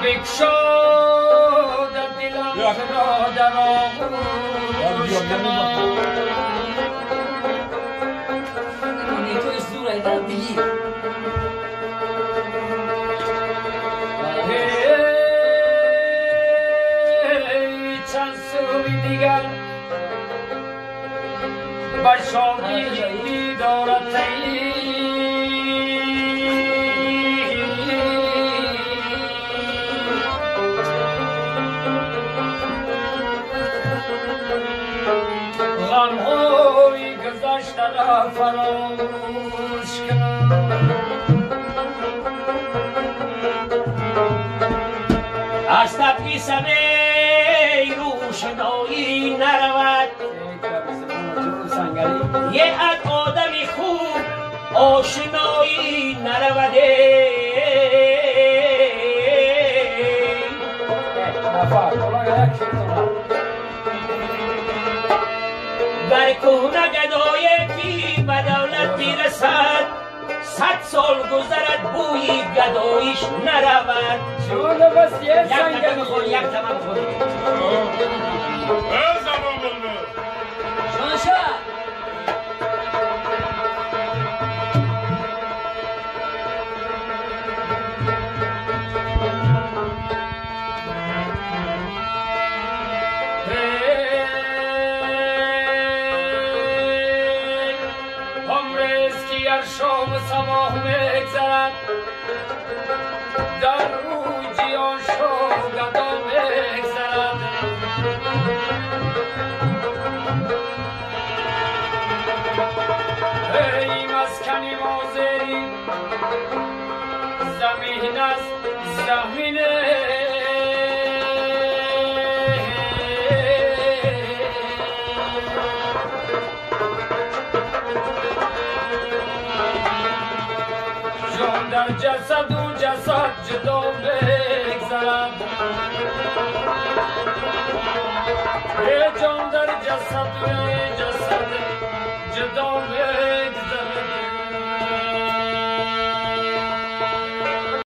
بگشاد دلم را در آغوش کنم تو زوره در دلی چند سوی دیگر بر شادی دارد غمهای گذشته را فراموش کنم از تبریسم روشنایی نرود یه از آدمی خوب آشنایی نرود بر کهنه گدای کی به دولت میرسد 100 سال گذرد بوی گداییش نرود جون بس یه یک تمام خور یک تمام خور زمان بلبل شانشا شام صباح میگذرد در روی جیان شو گدا میگذرد ای مسکنی مازری زمین است زمینه در جسد و جسد جدا بگذرد ای جان در جسد و جسد جدا بگذرد